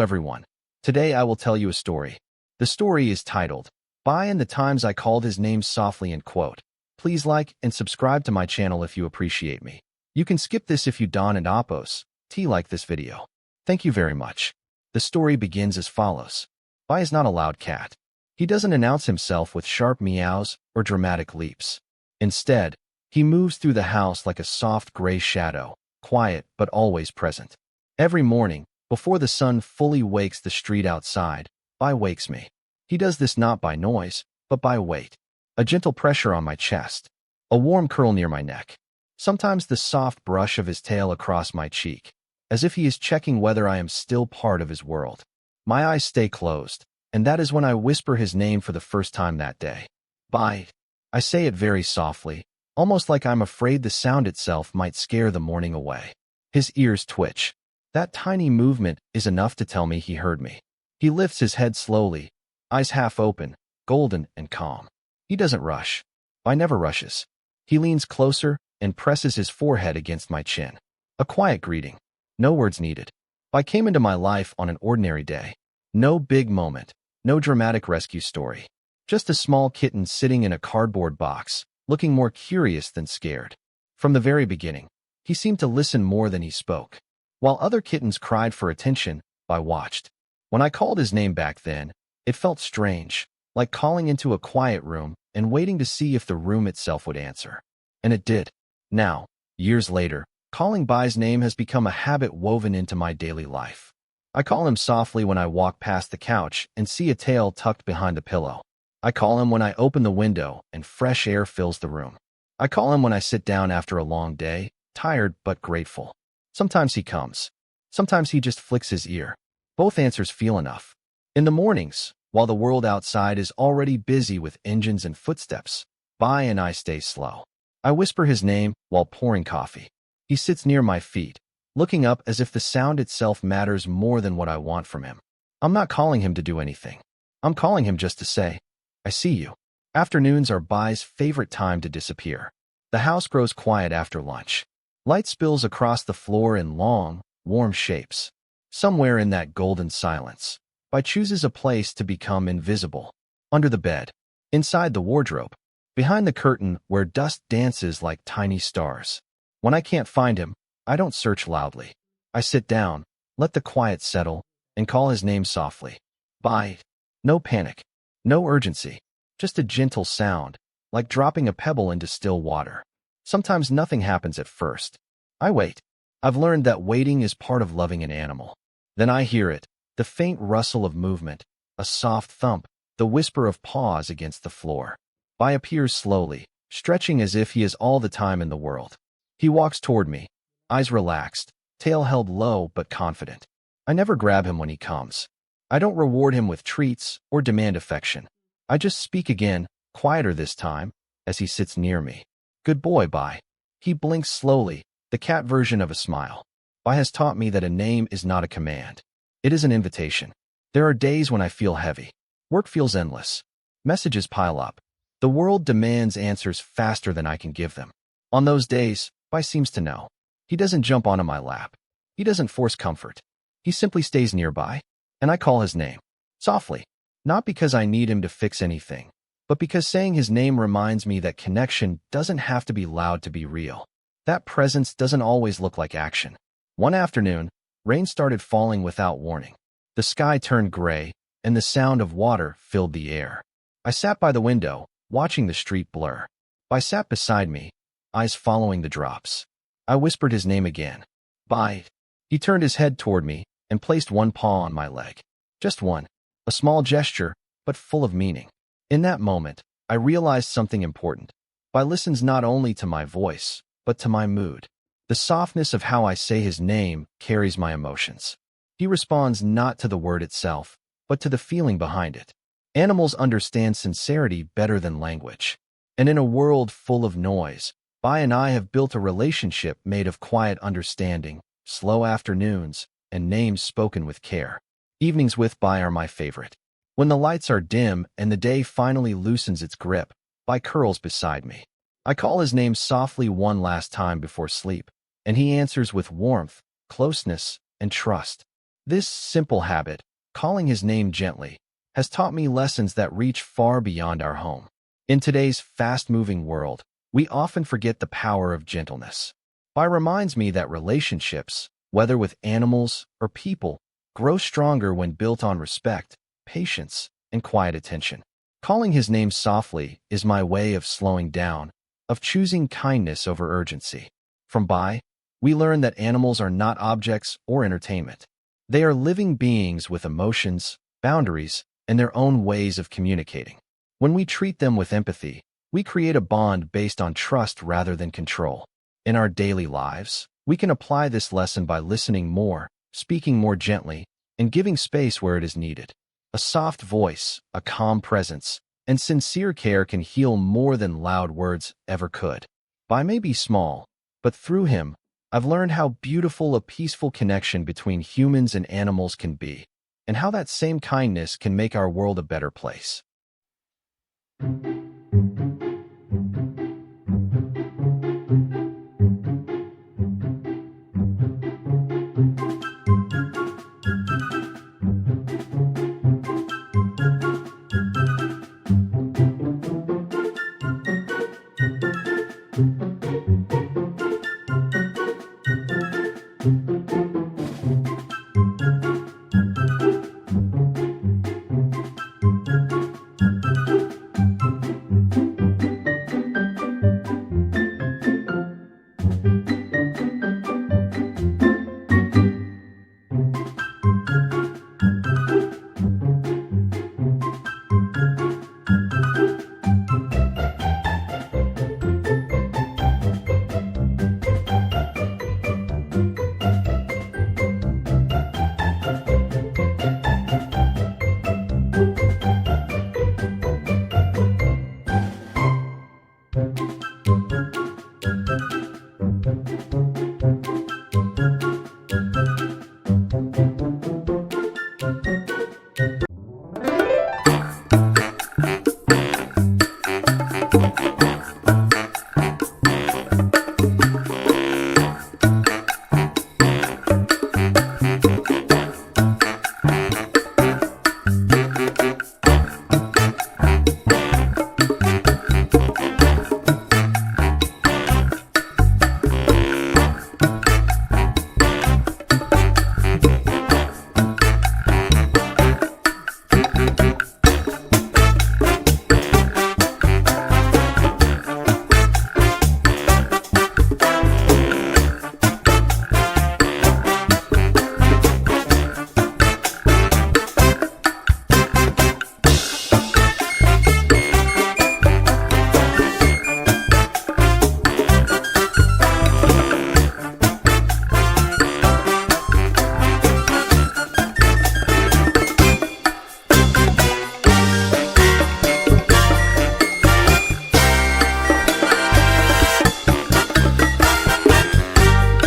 Hello everyone. Today I will tell you a story. The story is titled, By and the Times I Called His Name Softly and Quote. Please like and subscribe to my channel if you appreciate me. You can skip this if you don't and oppose. Like this video. Thank you very much. The story begins as follows. By is not a loud cat. He doesn't announce himself with sharp meows or dramatic leaps. Instead, he moves through the house like a soft gray shadow, quiet but always present. Every morning, before the sun fully wakes the street outside, By wakes me. He does this not by noise, but by weight. A gentle pressure on my chest. A warm curl near my neck. Sometimes the soft brush of his tail across my cheek, as if he is checking whether I am still part of his world. My eyes stay closed, and that is when I whisper his name for the first time that day. By. I say it very softly, almost like I'm afraid the sound itself might scare the morning away. His ears twitch. That tiny movement is enough to tell me he heard me. He lifts his head slowly, eyes half open, golden and calm. He doesn't rush. By never rushes. He leans closer and presses his forehead against my chin. A quiet greeting. No words needed. By came into my life on an ordinary day. No big moment. No dramatic rescue story. Just a small kitten sitting in a cardboard box, looking more curious than scared. From the very beginning, he seemed to listen more than he spoke. While other kittens cried for attention, By watched. When I called his name back then, it felt strange, like calling into a quiet room and waiting to see if the room itself would answer. And it did. Now, years later, calling By's name has become a habit woven into my daily life. I call him softly when I walk past the couch and see a tail tucked behind the pillow. I call him when I open the window and fresh air fills the room. I call him when I sit down after a long day, tired but grateful. Sometimes he comes. Sometimes he just flicks his ear. Both answers feel enough. In the mornings, while the world outside is already busy with engines and footsteps, By and I stay slow. I whisper his name while pouring coffee. He sits near my feet, looking up as if the sound itself matters more than what I want from him. I'm not calling him to do anything. I'm calling him just to say, I see you. Afternoons are By's favorite time to disappear. The house grows quiet after lunch. Light spills across the floor in long, warm shapes. Somewhere in that golden silence, By chooses a place to become invisible. Under the bed, inside the wardrobe, behind the curtain where dust dances like tiny stars. When I can't find him, I don't search loudly. I sit down, let the quiet settle, and call his name softly. By. No panic, no urgency, just a gentle sound, like dropping a pebble into still water. Sometimes nothing happens at first. I wait. I've learned that waiting is part of loving an animal. Then I hear it, the faint rustle of movement, a soft thump, the whisper of paws against the floor. By appears slowly, stretching as if he has all the time in the world. He walks toward me, eyes relaxed, tail held low but confident. I never grab him when he comes. I don't reward him with treats or demand affection. I just speak again, quieter this time, as he sits near me. Good boy, By. He blinks slowly, the cat version of a smile. By has taught me that a name is not a command. It is an invitation. There are days when I feel heavy. Work feels endless. Messages pile up. The world demands answers faster than I can give them. On those days, By seems to know. He doesn't jump onto my lap. He doesn't force comfort. He simply stays nearby, and I call his name. Softly. Not because I need him to fix anything, but because saying his name reminds me that connection doesn't have to be loud to be real. That presence doesn't always look like action. One afternoon, rain started falling without warning. The sky turned gray, and the sound of water filled the air. I sat by the window, watching the street blur. By sat beside me, eyes following the drops. I whispered his name again. By. He turned his head toward me and placed one paw on my leg. Just one. A small gesture, but full of meaning. In that moment, I realized something important. By listens not only to my voice, but to my mood. The softness of how I say his name carries my emotions. He responds not to the word itself, but to the feeling behind it. Animals understand sincerity better than language. And in a world full of noise, By and I have built a relationship made of quiet understanding, slow afternoons, and names spoken with care. Evenings with By are my favorite. When the lights are dim and the day finally loosens its grip, By curls beside me. I call his name softly one last time before sleep, and he answers with warmth, closeness, and trust. This simple habit, calling his name gently, has taught me lessons that reach far beyond our home. In today's fast-moving world, we often forget the power of gentleness. Bai reminds me that relationships, whether with animals or people, grow stronger when built on respect, patience, and quiet attention. Calling his name softly is my way of slowing down, of choosing kindness over urgency. From Bai, we learn that animals are not objects or entertainment. They are living beings with emotions, boundaries, and their own ways of communicating. When we treat them with empathy, we create a bond based on trust rather than control. In our daily lives, we can apply this lesson by listening more, speaking more gently, and giving space where it is needed. A soft voice, a calm presence, and sincere care can heal more than loud words ever could. Bai may be small, but through him, I've learned how beautiful a peaceful connection between humans and animals can be, and how that same kindness can make our world a better place.